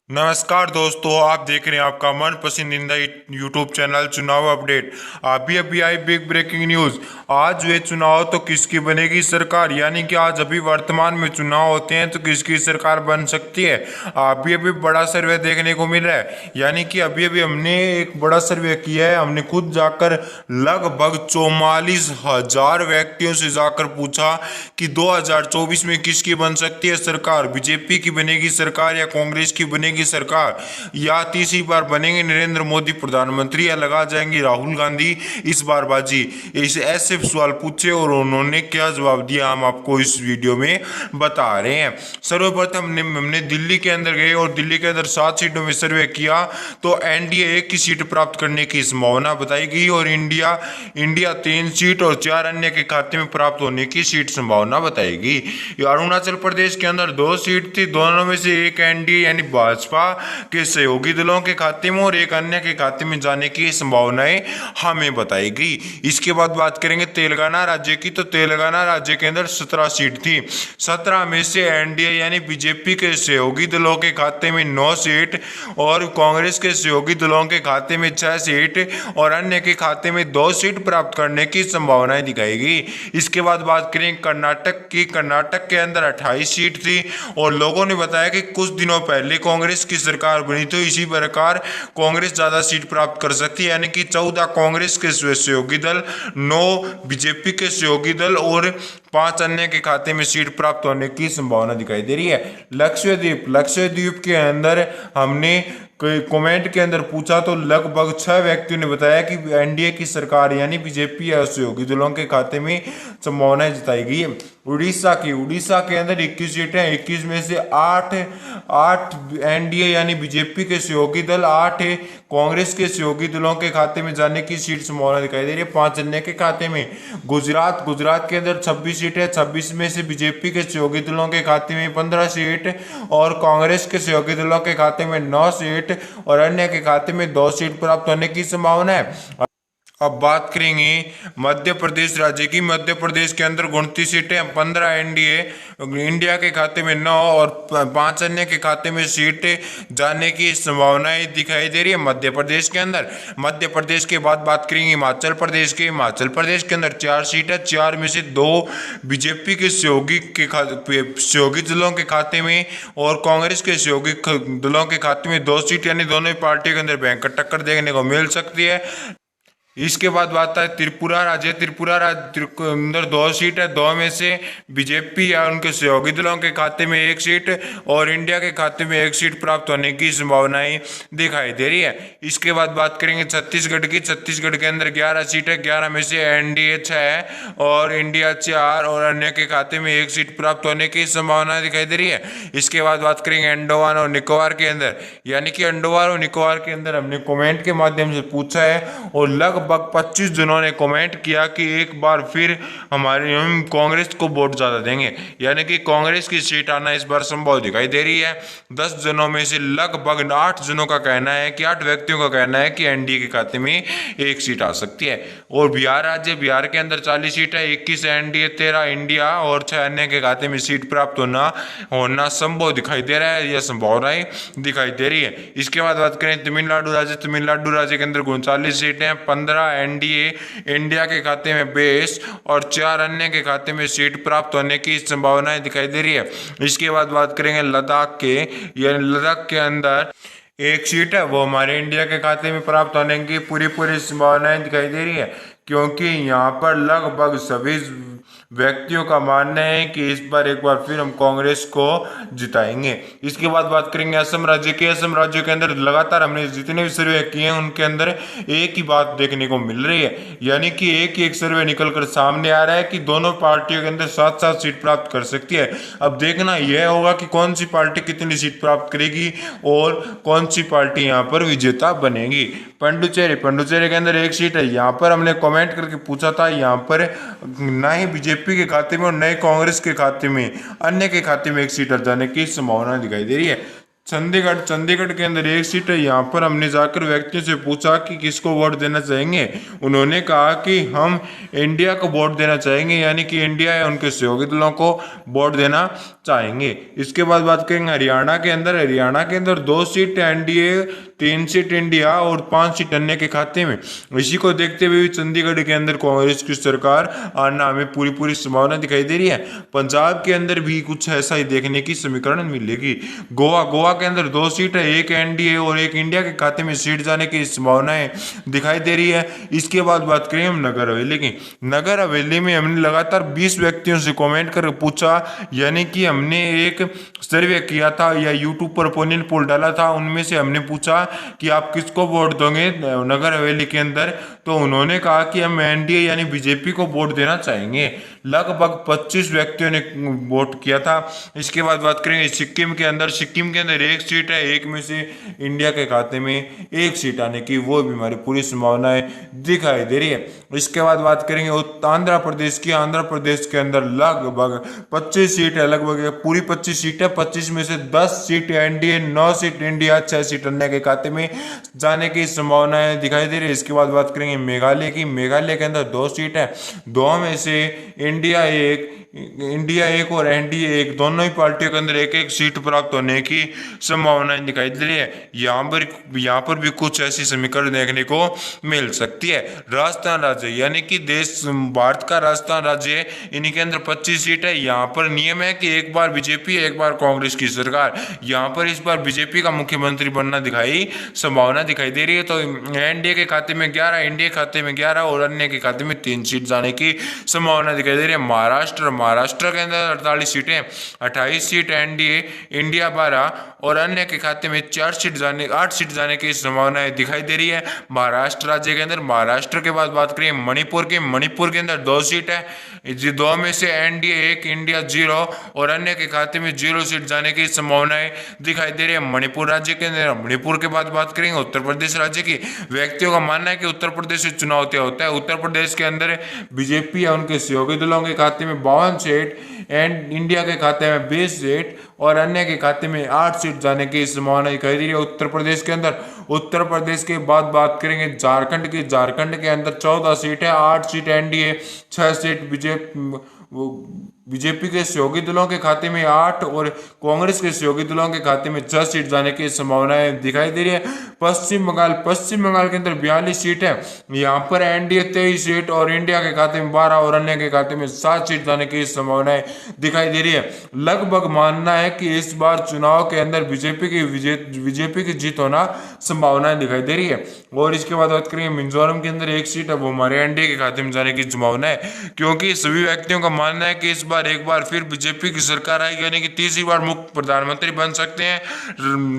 नमस्कार दोस्तों, आप देख रहे हैं आपका मन पसंदीदा यूट्यूब चैनल चुनाव अपडेट। अभी अभी आई बिग ब्रेकिंग न्यूज़। आज हुए चुनाव तो किसकी बनेगी सरकार, यानी कि आज अभी वर्तमान में चुनाव होते हैं तो किसकी सरकार बन सकती है। अभी अभी बड़ा सर्वे देखने को मिल रहा है, यानी कि अभी अभी हमने एक बड़ा सर्वे किया है। हमने खुद जाकर लगभग 44,000 व्यक्तियों से जाकर पूछा कि 2024 में किसकी बन सकती है सरकार, बीजेपी की बनेगी सरकार या कांग्रेस की बनेगी सरकार, या तीसरी बार बनेंगे नरेंद्र मोदी प्रधानमंत्री, या लगा जाएंगे राहुल गांधी इस बार बाजी। इस ऐसे सवाल पूछे और उन्होंने क्या जवाब दिया हम आपको इस वीडियो में बता रहे हैं। सर्वप्रथम हमने दिल्ली के अंदर गए और दिल्ली के अंदर 7 सीटों में सर्वे किया तो एनडीए 1 की सीट प्राप्त करने की संभावना बताई गई और इंडिया 3 सीट और 4 अन्य के खाते में प्राप्त होने की सीट संभावना बताई गई। अरुणाचल प्रदेश के अंदर 2 सीट थी, दोनों में से एक एनडीए यानी भाजपा के सहयोगी दलों के खाते में और एक अन्य के खाते में जाने की संभावनाएं हमें बताई गई। इसके बाद बात करेंगे तेलंगाना राज्य की, तो तेलंगाना राज्य के अंदर 17 सीट थी। 17 में से एनडीए यानी बीजेपी के सहयोगी दलों के खाते में 9 सीट और कांग्रेस के सहयोगी दलों के खाते में 6 सीट और अन्य के खाते में 2 सीट प्राप्त करने की संभावनाएं दिखाई गई। इसके बाद बात करें कर्नाटक की। कर्नाटक के अंदर 28 सीट थी और लोगों ने बताया कि कुछ दिनों पहले कांग्रेस की सरकार बनी तो इसी प्रकार कांग्रेस ज्यादा सीट प्राप्त कर सकती है, यानी कि 14 कांग्रेस के सहयोगी दल, 9 बीजेपी के सहयोगी दल और 5 अन्य के खाते में सीट प्राप्त होने की संभावना दिखाई दे रही है। लक्षद्वीप के अंदर हमने कमेंट के अंदर पूछा तो लगभग 6 व्यक्तियों ने बताया कि एनडीए की सरकार यानी बीजेपी या सहयोगी दलों के खाते में संभावनाएं जताई गई है। उड़ीसा के अंदर 21 सीटें, 21 में से 8 एनडीए यानी बीजेपी के सहयोगी दल, 8 कांग्रेस के सहयोगी दलों के खाते में जाने की सीट संभावना दिखाई दे रही है, 5 अन्य के खाते में। गुजरात के अंदर 26 सीटें, 26 में से बीजेपी के सहयोगी दलों के खाते में 15 सीट और कांग्रेस के सहयोगी दलों के खाते में 9 सीट और अन्य के खाते में 2 सीट प्राप्त होने की संभावना है। अब बात करेंगे मध्य प्रदेश राज्य की। मध्य प्रदेश के अंदर 29 सीटें, 15 एनडीए इंडिया के खाते में 9 और 5 अन्य के खाते में सीट जाने की संभावनाएं दिखाई दे रही है मध्य प्रदेश के अंदर। मध्य प्रदेश के बाद बात करेंगे हिमाचल प्रदेश की। हिमाचल प्रदेश के अंदर 4 सीटें, 4 में से 2 बीजेपी के सहयोगी दलों के खाते में और कांग्रेस के सहयोगी दलों के खाते में 2 सीट, यानी दोनों ही पार्टियों के अंदर भयंकर टक्कर देखने को मिल सकती है। इसके बाद बात है त्रिपुरा राज्य के अंदर 2 सीट है, 2 में से बीजेपी या उनके सहयोगी दलों के खाते में 1 सीट और इंडिया के खाते में 1 सीट प्राप्त होने की संभावनाएं दिखाई दे रही है। इसके बाद बात करेंगे छत्तीसगढ़ की। छत्तीसगढ़ के अंदर 11 सीट है, 11 में से एनडीए 6 और इंडिया 4 और अन्य के खाते में 1 सीट प्राप्त होने की संभावना दिखाई दे रही है। इसके बाद बात करेंगे अंडमान और निकोबार के अंदर, यानी कि अंडमान और निकोबार के अंदर हमने कमेंट के माध्यम से पूछा है और लगभग 25 जनों ने कमेंट किया कि एक बार फिर हम कांग्रेस को वोट ज्यादा देंगे, यानी कि कांग्रेस की सीट आना इस बार संभव दिखाई दे रही है। 10 जनों में से लगभग 8 जनों का कहना है कि 8 व्यक्तियों का कहना है कि एनडीए के खाते में 1 सीट आ सकती है। और बिहार के अंदर 40 सीट है, 21 एनडीए, 13 इंडिया और 6 अन्य के खाते में सीट प्राप्त होना संभव दिखाई दे रहा है, यह संभावनाएं दिखाई दे रही है। इसके बाद बात करें तमिलनाडु राज्य के अंदर 39 सीटें, 15 एनडीए इंडिया के खाते में 22 और 4 अन्य के खाते में सीट प्राप्त होने की संभावनाएं दिखाई दे रही है। इसके बाद बात करेंगे लद्दाख के अंदर 1 सीट है, वो हमारे इंडिया के खाते में प्राप्त होने की पूरी संभावनाएं दिखाई दे रही है, क्योंकि यहाँ पर लगभग सभी व्यक्तियों का मानना है कि इस बार एक बार फिर हम कांग्रेस को जिताएंगे। इसके बाद बात करेंगे असम राज्य की। असम राज्य के अंदर लगातार हमने जितने भी सर्वे किए हैं उनके अंदर एक ही बात देखने को मिल रही है, यानी कि एक सर्वे निकलकर सामने आ रहा है कि दोनों पार्टियों के अंदर 7-7 सीट प्राप्त कर सकती है। अब देखना यह होगा कि कौन सी पार्टी कितनी सीट प्राप्त करेगी और कौन सी पार्टी यहाँ पर विजेता बनेगी। पंडुचेरी के अंदर 1 सीट है, यहाँ पर हमने कमेंट करके पूछा था, यहाँ पर ना ही बीजेपी के खाते में और नए कांग्रेस के खाते में, अन्य के खाते में 1 सीट जाने की संभावना दिखाई दे रही है। चंडीगढ़ के अंदर एक सीट है। यहाँ पर हमने जाकर व्यक्तियों से पूछा कि किसको वोट देना चाहेंगे। उन्होंने कहा कि हम इंडिया को वोट देना चाहेंगे, यानी कि इंडिया या उनके सहयोगी दलों को वोट देना चाहेंगे। इसके बाद बात करेंगे हरियाणा के अंदर 2 सीट एनडीए, 3 सीट इंडिया और 5 सीट अन्य के खाते में। इसी को देखते हुए चंडीगढ़ के अंदर कांग्रेस की सरकार आना हमें पूरी संभावना दिखाई दे रही है। पंजाब के अंदर भी कुछ ऐसा ही देखने की समीकरण मिलेगी। गोवा के अंदर 2 सीट है, एक एनडीए और एक इंडिया के खाते में सीट जाने की संभावनाएं दिखाई दे रही है। इसके बाद बात करें हम नगर हवेली की। नगर हवेली में हमने लगातार 20 व्यक्तियों से कमेंट कर पूछा, यानी कि हमने एक सर्वे किया था या यूट्यूब पर ओपिनियन पोल डाला था। उनमें से हमने पूछा कि आप किसको वोट दोगे नगर हवेली के अंदर, तो उन्होंने कहा कि हम एनडीए यानी बीजेपी को वोट देना चाहेंगे। लगभग 25 व्यक्तियों ने वोट किया था। इसके बाद बात करेंगे सिक्किम के अंदर एक सीट है, एक में से इंडिया के खाते में एक सीट आने की वो भी हमारी पूरी संभावनाएं दिखाई दे रही है। इसके बाद बात करेंगे आंध्र प्रदेश के अंदर लगभग 25 सीट है, लगभग पूरी 25 सीट है। 25 में से 10 seat NDA, 9 seat India, 6 seat अन्य के खाते में जाने की संभावनाएं दिखाई दे रही है। इसके बाद बात करेंगे मेघालय के अंदर 2 सीट है, 2 में से इंडिया एक और एनडीए एक, दोनों ही पार्टियों के अंदर एक एक सीट प्राप्त होने की संभावनाएं दिखाई दे रही है। यहाँ पर भी कुछ ऐसी समीकरण देखने को मिल सकती है। राजस्थान राज्य यानी कि भारत का राजस्थान राज्य, इन्हीं के अंदर 25 सीट है। यहाँ पर नियम है कि एक बार बीजेपी एक बार कांग्रेस की सरकार। यहाँ पर इस बार बीजेपी का मुख्यमंत्री बनना संभावना दिखाई दे रही है। तो एनडीए के खाते में 11, इंडिया खाते में 11 और अन्य के खाते में 3 सीट जाने की संभावना दिखाई दे रही है। महाराष्ट्र के अंदर 48 सीटें, 28 सीट एनडीए, इंडिया 12 और अन्य के खाते में 8 सीट जाने की संभावनाएं दिखाई दे रही है महाराष्ट्र राज्य के अंदर। महाराष्ट्र के बाद बात करें मणिपुर के अंदर 2 सीट है, 2 में से एनडीए 1, इंडिया 0 और अन्य के खाते में 0 सीट जाने की संभावनाएं दिखाई दे रही है मणिपुर राज्य के अंदर। मणिपुर के बाद बात करेंगे उत्तर प्रदेश राज्य की। व्यक्तियों का मानना है कि उत्तर प्रदेश से चुनाव तय होता है। उत्तर प्रदेश के अंदर बीजेपी या उनके सहयोगी दलों के खाते में 52 सीट एंड इंडिया के खाते में 20 सीट और अन्य के खाते में 8 सीट जाने की संभावना दिखाई दे रही है उत्तर प्रदेश के अंदर। उत्तर प्रदेश के बाद बात करेंगे झारखंड के अंदर 14 सीट है, 8 सीट एनडीए, 6 सीट बीजेपी के सहयोगी दलों के खाते में 8 और कांग्रेस के सहयोगी दलों के खाते में 6 सीट जाने की संभावनाएं दिखाई दे रही है। पश्चिम बंगाल के अंदर 42 सीट है, यहाँ पर एनडीए 23 सीट और इंडिया के खाते में 12 और अन्य के खाते में 7 सीट जाने की संभावनाएं दिखाई दे रही है। लगभग मानना है कि इस बार चुनाव के अंदर बीजेपी की जीत होना संभावनाएं दिखाई दे रही है। और इसके बाद बात करेंगे मिजोरम के अंदर 1 सीट है, वो हमारे एनडीए के खाते में जाने की संभावना है, क्योंकि सभी व्यक्तियों का मानना है कि इस बार एक बार फिर बीजेपी की सरकार आएगी, यानी कि तीसरी बार मुख्य प्रधानमंत्री बन सकते हैं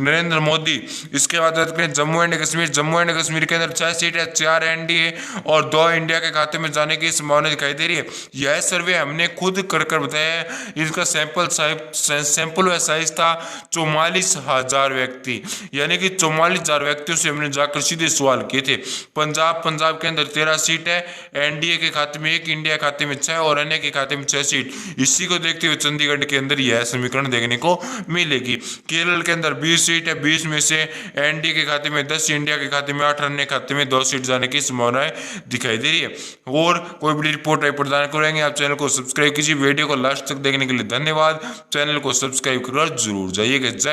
नरेंद्र मोदी। इसके बाद बात करें जम्मू एंड कश्मीर के अंदर 6 सीट है, 4 एनडीए और 2 इंडिया के खाते में जाने की संभावना दिखाई दे रही है। यह सर्वे हमने खुद कर बताया है। इसका सैंपल व साइज था 44,000 व्यक्ति, यानी कि 44,000 व्यक्तियों से हमने जाकर सीधे सवाल किए थे। पंजाब के अंदर 13 सीट है, एनडीए के खाते में 1, इंडिया खाते में 6 और अन्य के खाते में 6 सीट। इसी को देखते हुए चंडीगढ़ के अंदर यह समीकरण देखने को मिलेगी। केरल के अंदर 20 सीट है, 20 में से एनडीए के खाते में 10, इंडिया के खाते में 8, अन्य खाते में 2 सीट जाने की संभावनाएं दिखाई दे रही है। और कोई बड़ी रिपोर्ट प्रदान करेंगे। आप चैनल को सब्सक्राइब कीजिए। वीडियो को लास्ट तक देखने के लिए धन्यवाद। चैनल को सब्सक्राइब कर जरूर जाइएगा।